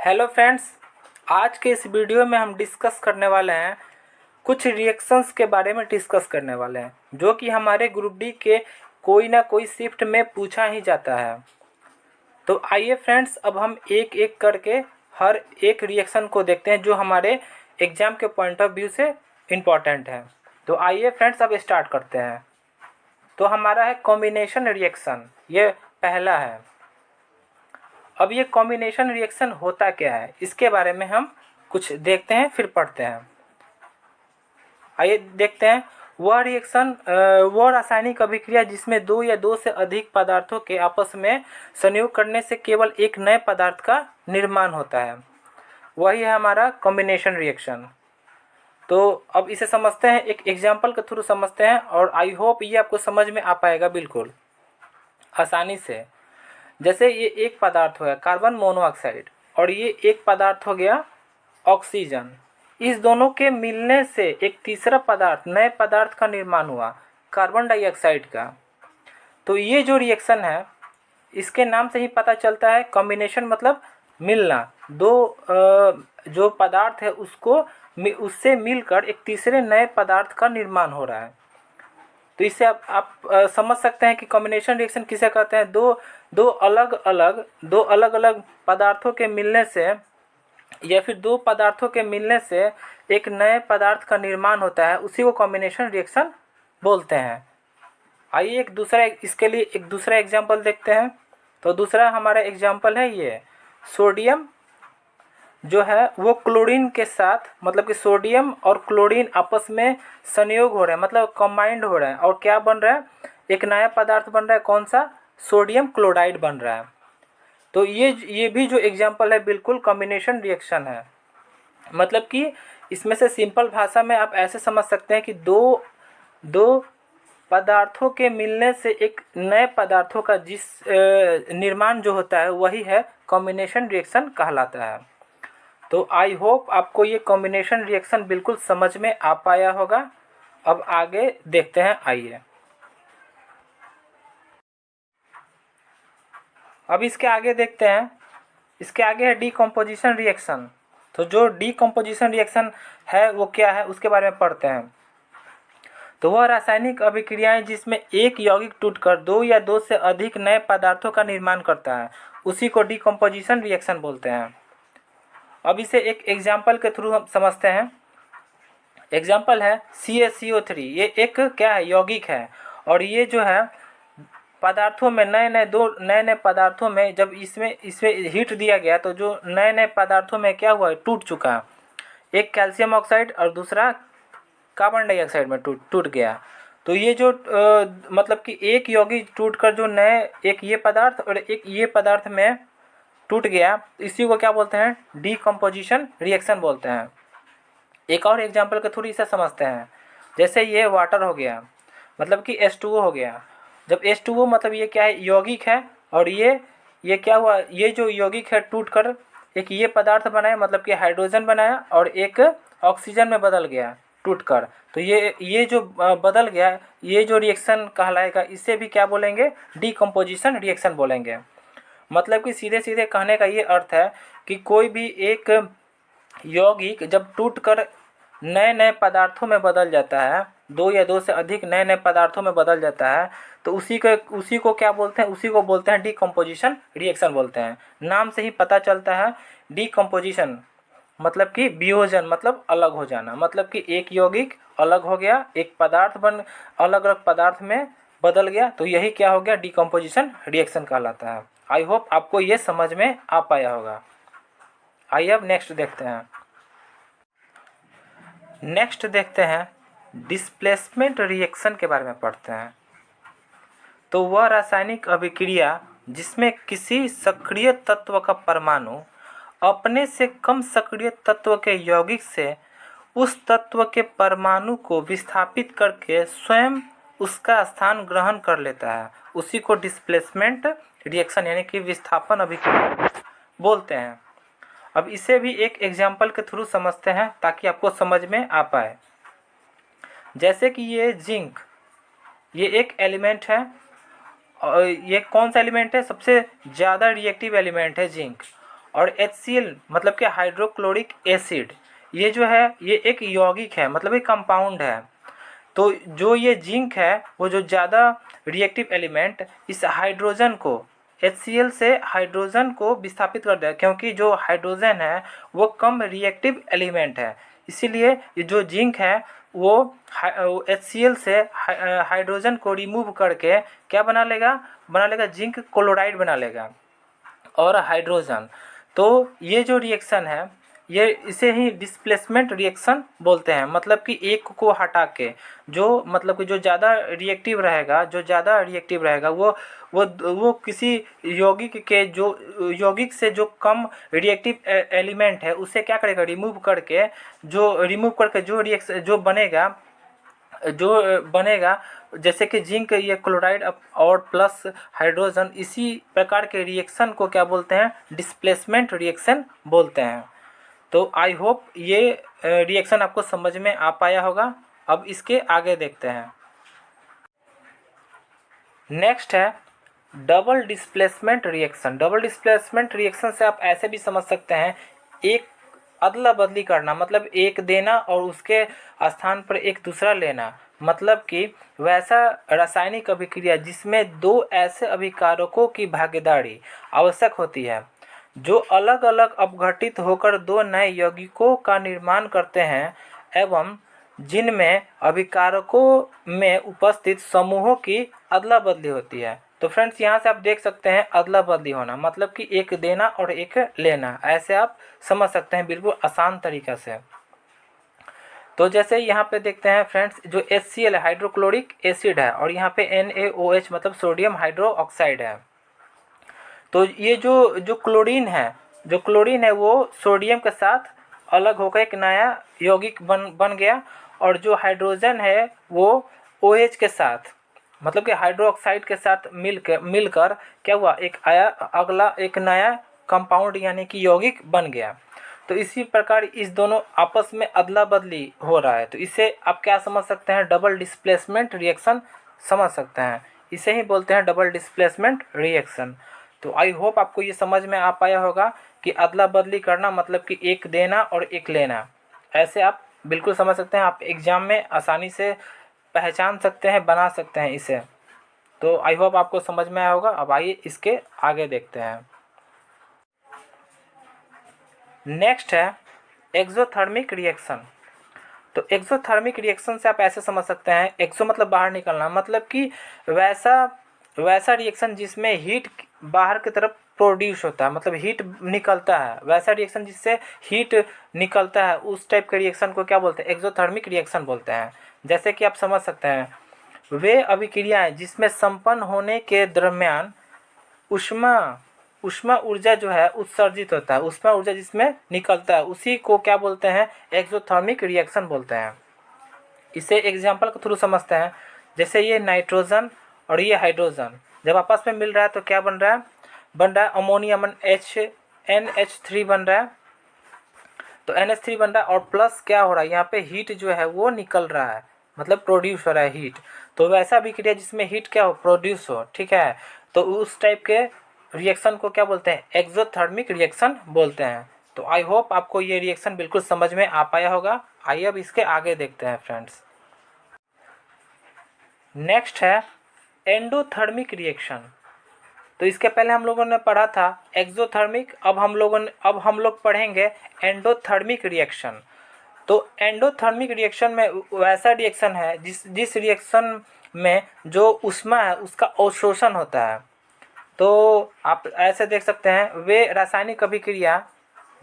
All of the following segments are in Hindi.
हेलो फ्रेंड्स, आज के इस वीडियो में हम डिस्कस करने वाले हैं कुछ रिएक्शंस के बारे में डिस्कस करने वाले हैं जो कि हमारे ग्रुप डी के कोई ना कोई शिफ्ट में पूछा ही जाता है। तो आइए फ्रेंड्स, अब हम एक एक करके हर एक रिएक्शन को देखते हैं जो हमारे एग्ज़ाम के पॉइंट ऑफ व्यू से इम्पॉर्टेंट है। तो आइए फ्रेंड्स, अब स्टार्ट करते हैं। तो हमारा है कॉम्बिनेशन रिएक्शन, ये पहला है। अब ये कॉम्बिनेशन रिएक्शन होता क्या है, इसके बारे में हम कुछ देखते हैं फिर पढ़ते हैं। आइए देखते हैं। वह रासायनिक अभिक्रिया जिसमें दो या दो से अधिक पदार्थों के आपस में संयोग करने से केवल एक नए पदार्थ का निर्माण होता है, वही है हमारा कॉम्बिनेशन रिएक्शन। तो अब इसे समझते हैं, एक एग्जाम्पल के थ्रू समझते हैं और आई होप ये आपको समझ में आ पाएगा बिल्कुल आसानी से। जैसे ये एक पदार्थ हो गया कार्बन मोनोऑक्साइड और ये एक पदार्थ हो गया ऑक्सीजन। इस दोनों के मिलने से एक तीसरा पदार्थ, नए पदार्थ का निर्माण हुआ, कार्बन डाइऑक्साइड का। तो ये जो रिएक्शन है इसके नाम से ही पता चलता है, कॉम्बिनेशन मतलब मिलना। जो पदार्थ है उससे मिलकर एक तीसरे नए पदार्थ का निर्माण हो रहा है। तो इससे आप समझ सकते हैं कि कॉम्बिनेशन रिएक्शन किसे कहते हैं। दो अलग अलग पदार्थों के मिलने से या फिर दो पदार्थों के मिलने से एक नए पदार्थ का निर्माण होता है, उसी को कॉम्बिनेशन रिएक्शन बोलते हैं। आइए इसके लिए एक दूसरा एग्जांपल देखते हैं। तो दूसरा हमारा एग्जांपल है ये सोडियम जो है वो क्लोरीन के साथ, मतलब कि सोडियम और क्लोरीन आपस में संयोग हो रहा है, मतलब कंबाइंड हो रहा है और क्या बन रहा है, एक नया पदार्थ बन रहा है। कौन सा? सोडियम क्लोराइड बन रहा है। तो ये भी जो एग्जांपल है बिल्कुल कॉम्बिनेशन रिएक्शन है। मतलब कि इसमें से सिंपल भाषा में आप ऐसे समझ सकते हैं कि दो पदार्थों के मिलने से एक नए पदार्थों का जिस निर्माण जो होता है वही है कॉम्बिनेशन रिएक्शन कहलाता है। तो आई होप आपको ये कॉम्बिनेशन रिएक्शन बिल्कुल समझ में आ पाया होगा। अब आगे देखते हैं, आइए। अब इसके आगे देखते हैं, इसके आगे है डीकम्पोजिशन रिएक्शन। तो जो डीकम्पोजिशन रिएक्शन है वो क्या है उसके बारे में पढ़ते हैं। तो वह रासायनिक अभिक्रियाएं जिसमें एक यौगिक टूटकर दो या दो से अधिक नए पदार्थों का निर्माण करता है, उसी को डीकम्पोजिशन रिएक्शन बोलते हैं। अब इसे एक एग्जाम्पल के थ्रू हम समझते हैं। एग्जाम्पल है CaCO3। ये एक क्या है, यौगिक है। और ये जो है पदार्थों में दो नए पदार्थों में जब इसमें हीट दिया गया तो जो नए पदार्थों में क्या हुआ, टूट चुका। एक कैल्शियम ऑक्साइड और दूसरा कार्बन डाइऑक्साइड में टूट गया। तो ये जो मतलब कि एक यौगिक टूटकर जो नए, एक ये पदार्थ और एक ये पदार्थ में टूट गया, इसी को क्या बोलते हैं, डीकम्पोजिशन रिएक्शन बोलते हैं। एक और एग्जांपल के थ्रू इसे समझते हैं। जैसे ये वाटर हो गया, मतलब कि H2O हो गया। जब H2O मतलब ये क्या है, यौगिक है। और ये क्या हुआ, ये जो यौगिक है टूटकर एक ये पदार्थ बनाया, मतलब कि हाइड्रोजन बनाया और एक ऑक्सीजन में बदल गया टूटकर। तो ये जो बदल गया, ये जो रिएक्शन कहलाएगा, इसे भी क्या बोलेंगे, डीकम्पोजिशन रिएक्शन बोलेंगे। मतलब कि सीधे सीधे कहने का ये अर्थ है कि कोई भी एक यौगिक जब टूटकर नए पदार्थों में बदल जाता है, दो या दो से अधिक नए पदार्थों में बदल जाता है, तो उसी को क्या बोलते हैं, उसी को बोलते हैं डीकम्पोजिशन रिएक्शन बोलते हैं। नाम से ही पता चलता है डीकम्पोजिशन मतलब कि वियोजन, मतलब अलग हो जाना। मतलब कि एक यौगिक अलग हो गया, एक पदार्थ अलग अलग पदार्थ में बदल गया, तो यही क्या हो गया, डीकम्पोजिशन रिएक्शन कहलाता है। आई होप आपको ये समझ में आ पाया होगा। आइए अब नेक्स्ट देखते हैं डिस्प्लेसमेंट रिएक्शन के बारे में पढ़ते हैं। तो वह रासायनिक अभिक्रिया जिसमें किसी सक्रिय तत्व का परमाणु अपने से कम सक्रिय तत्व के यौगिक से उस तत्व के परमाणु को विस्थापित करके स्वयं उसका स्थान ग्रहण कर लेता है, उसी को डिस्प्लेसमेंट रिएक्शन यानी कि विस्थापन अभिक्रिया बोलते हैं। अब इसे भी एक एग्जाम्पल के थ्रू समझते हैं ताकि आपको समझ में आ पाए। जैसे कि ये जिंक, ये एक एलिमेंट है और ये कौन सा एलिमेंट है, सबसे ज़्यादा रिएक्टिव एलिमेंट है जिंक। और HCl मतलब कि हाइड्रोक्लोरिक एसिड, ये जो है ये एक यौगिक है, मतलब एक कंपाउंड है। तो जो ये जिंक है वो जो ज़्यादा रिएक्टिव एलिमेंट इस हाइड्रोजन को HCl से हाइड्रोजन को विस्थापित कर देगा, क्योंकि जो हाइड्रोजन है वो कम रिएक्टिव एलिमेंट है। इसीलिए ये जो जिंक है वो HCl से हाइड्रोजन को रिमूव करके क्या बना लेगा जिंक क्लोराइड बना लेगा और हाइड्रोजन। तो ये जो रिएक्शन है ये इसे ही डिस्प्लेसमेंट रिएक्शन बोलते हैं, मतलब कि एक को हटा के जो मतलब कि जो ज़्यादा रिएक्टिव रहेगा वो किसी यौगिक के जो यौगिक से जो कम रिएक्टिव एलिमेंट है उसे क्या करेगा रिमूव करके जो बनेगा जैसे कि जिंक ये क्लोराइड और प्लस हाइड्रोजन, इसी प्रकार के रिएक्शन को क्या बोलते हैं, डिस्प्लेसमेंट रिएक्शन बोलते हैं। तो आई होप ये रिएक्शन आपको समझ में आ पाया होगा। अब इसके आगे देखते हैं। नेक्स्ट है double displacement reaction. Double displacement reaction से आप ऐसे भी समझ सकते हैं, एक अदला बदली करना, मतलब एक देना और उसके स्थान पर एक दूसरा लेना, मतलब कि वैसा रासायनिक अभिक्रिया जिसमें दो ऐसे अभिकारकों की भागीदारी आवश्यक होती है जो अलग अलग अपघटित होकर दो नए यौगिकों का निर्माण करते हैं एवं जिनमें अभिकारकों में उपस्थित समूहों की अदला बदली होती है। तो फ्रेंड्स यहाँ से आप देख सकते हैं अदला बदली होना मतलब कि एक देना और एक लेना, ऐसे आप समझ सकते हैं बिल्कुल आसान तरीक़ा से। तो जैसे यहाँ पे देखते हैं फ्रेंड्स, जो HCl हाइड्रोक्लोरिक एसिड है और यहाँ पे NaOH मतलब सोडियम हाइड्रोक्साइड है। तो ये जो क्लोरीन है वो सोडियम के साथ अलग होकर एक नया यौगिक बन गया, और जो हाइड्रोजन है वो OH के साथ मतलब कि हाइड्रोक्साइड के साथ मिलकर क्या हुआ, एक नया कंपाउंड यानी कि यौगिक बन गया। तो इसी प्रकार इस दोनों आपस में अदला बदली हो रहा है, तो इसे आप क्या समझ सकते हैं, डबल डिस्प्लेसमेंट रिएक्शन समझ सकते हैं। इसे ही बोलते हैं डबल डिस्प्लेसमेंट रिएक्शन। तो आई होप आपको ये समझ में आ पाया होगा कि अदला बदली करना मतलब कि एक देना और एक लेना, ऐसे आप बिल्कुल समझ सकते हैं। आप एग्ज़ाम में आसानी से पहचान सकते हैं, बना सकते हैं इसे। तो आई होप आपको समझ में आया होगा। अब आइए इसके आगे देखते हैं। नेक्स्ट है एक्सोथर्मिक रिएक्शन। तो एक्सोथर्मिक रिएक्शन से आप ऐसे समझ सकते हैं, एक्सो मतलब बाहर निकलना, मतलब कि वैसा रिएक्शन जिसमें हीट बाहर की तरफ प्रोड्यूस होता है, मतलब हीट निकलता है, वैसा रिएक्शन जिससे हीट निकलता है, उस टाइप के रिएक्शन को क्या बोलते हैं, एक्सोथर्मिक रिएक्शन बोलते हैं। जैसे कि आप समझ सकते हैं, वे अभिक्रियाएं जिसमें संपन्न होने के दरम्यान उष्मा ऊर्जा जो है उत्सर्जित होता है, उष्मा ऊर्जा जिसमें निकलता है उसी को क्या बोलते हैं, एक्सोथर्मिक रिएक्शन बोलते हैं। इसे एग्जांपल के थ्रू समझते हैं। जैसे ये नाइट्रोजन और ये हाइड्रोजन जब आपस में मिल रहा है तो क्या बन रहा है अमोनिया NH3 बन रहा है। तो NH3 बन रहा है और प्लस क्या हो रहा है, यहाँ पे हीट जो है वो निकल रहा है, मतलब प्रोड्यूस हो रहा है हीट। तो वैसा भी क्रिया जिसमें हीट क्या हो, प्रोड्यूस हो, ठीक है। तो उस टाइप के रिएक्शन को क्या बोलते हैं, एक्सोथर्मिक रिएक्शन बोलते हैं। तो आई होप आपको ये रिएक्शन बिल्कुल समझ में आ पाया होगा। आइए अब इसके आगे देखते हैं फ्रेंड्स। नेक्स्ट है एंडोथर्मिक रिएक्शन। तो इसके पहले हम लोगों ने पढ़ा था एक्सोथर्मिक, अब हम लोग पढ़ेंगे एंडोथर्मिक रिएक्शन। तो एंडोथर्मिक रिएक्शन में वैसा रिएक्शन है जिस रिएक्शन में जो ऊष्मा है उसका अवशोषण होता है। तो आप ऐसे देख सकते हैं, वे रासायनिक अभिक्रिया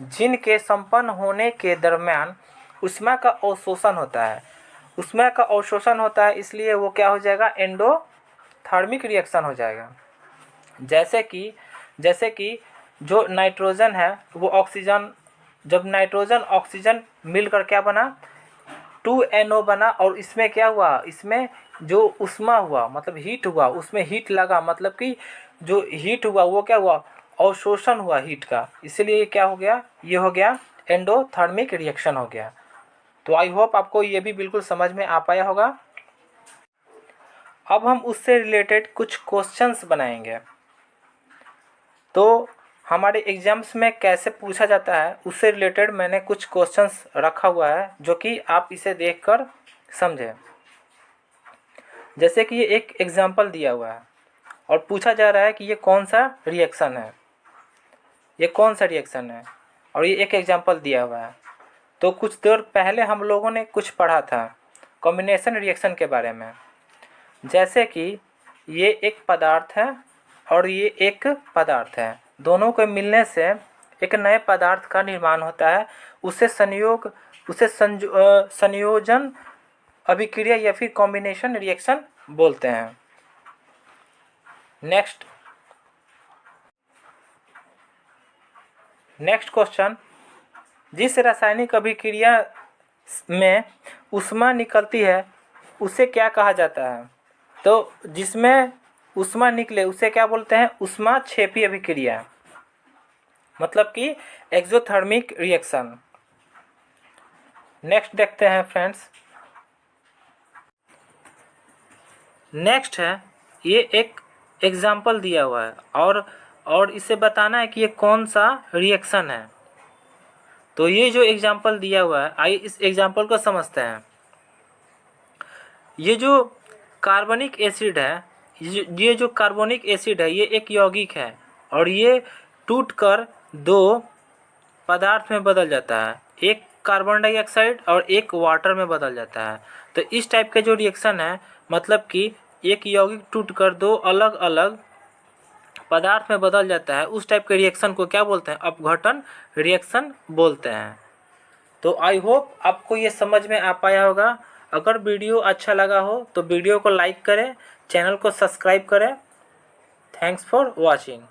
जिनके संपन्न होने के दरम्यान ऊष्मा का अवशोषण होता है, ऊष्मा का अवशोषण होता है, इसलिए वो क्या हो जाएगा, एंडोथर्मिक रिएक्शन हो जाएगा। जैसे कि जो नाइट्रोजन है वो ऑक्सीजन, जब नाइट्रोजन ऑक्सीजन मिलकर क्या बना, 2NO बना, और इसमें क्या हुआ, इसमें जो ऊष्मा हुआ मतलब हीट हुआ, उसमें हीट लगा, मतलब कि जो हीट हुआ वो क्या हुआ, अवशोषण हुआ हीट का, इसलिए क्या हो गया, ये हो गया एंडोथर्मिक रिएक्शन हो गया। तो आई होप आपको ये भी बिल्कुल समझ में आ पाया होगा। अब हम उससे रिलेटेड कुछ क्वेश्चंस बनाएंगे। तो हमारे एग्ज़ाम्स में कैसे पूछा जाता है उससे रिलेटेड मैंने कुछ क्वेश्चंस रखा हुआ है जो कि आप इसे देखकर समझें। जैसे कि ये एक एग्जांपल दिया हुआ है और पूछा जा रहा है कि ये कौन सा रिएक्शन है, ये कौन सा रिएक्शन है, और ये एक एग्जांपल दिया हुआ है। तो कुछ देर पहले हम लोगों ने कुछ पढ़ा था कॉम्बिनेशन रिएक्शन के बारे में। जैसे कि ये एक पदार्थ है और ये एक पदार्थ है, दोनों के मिलने से एक नए पदार्थ का निर्माण होता है। उसे संयोजन अभिक्रिया या फिर कॉम्बिनेशन रिएक्शन बोलते हैं। नेक्स्ट क्वेश्चन, जिस रासायनिक अभिक्रिया में ऊष्मा निकलती है उसे क्या कहा जाता है? तो जिसमें ऊष्मा निकले उसे क्या बोलते हैं? ऊष्माक्षेपी अभिक्रिया, मतलब कि एक्सोथर्मिक रिएक्शन। नेक्स्ट देखते हैं फ्रेंड्स। नेक्स्ट है, ये एक एग्जाम्पल दिया हुआ है और इसे बताना है कि ये कौन सा रिएक्शन है। तो ये जो एग्जाम्पल दिया हुआ है, आइए इस एग्जाम्पल को समझते हैं। ये जो कार्बनिक एसिड है, ये जो कार्बोनिक एसिड है, ये एक यौगिक है और ये टूटकर दो पदार्थ में बदल जाता है, एक कार्बन डाइऑक्साइड और एक वाटर में बदल जाता है। तो इस टाइप के जो रिएक्शन है, मतलब कि एक यौगिक टूटकर दो अलग अलग पदार्थ में बदल जाता है, उस टाइप के रिएक्शन को क्या बोलते हैं? अपघटन रिएक्शन बोलते हैं। तो आई होप आपको ये समझ में आ पाया होगा। अगर वीडियो अच्छा लगा हो तो वीडियो को लाइक करें, चैनल को सब्सक्राइब करें। Thanks for watching.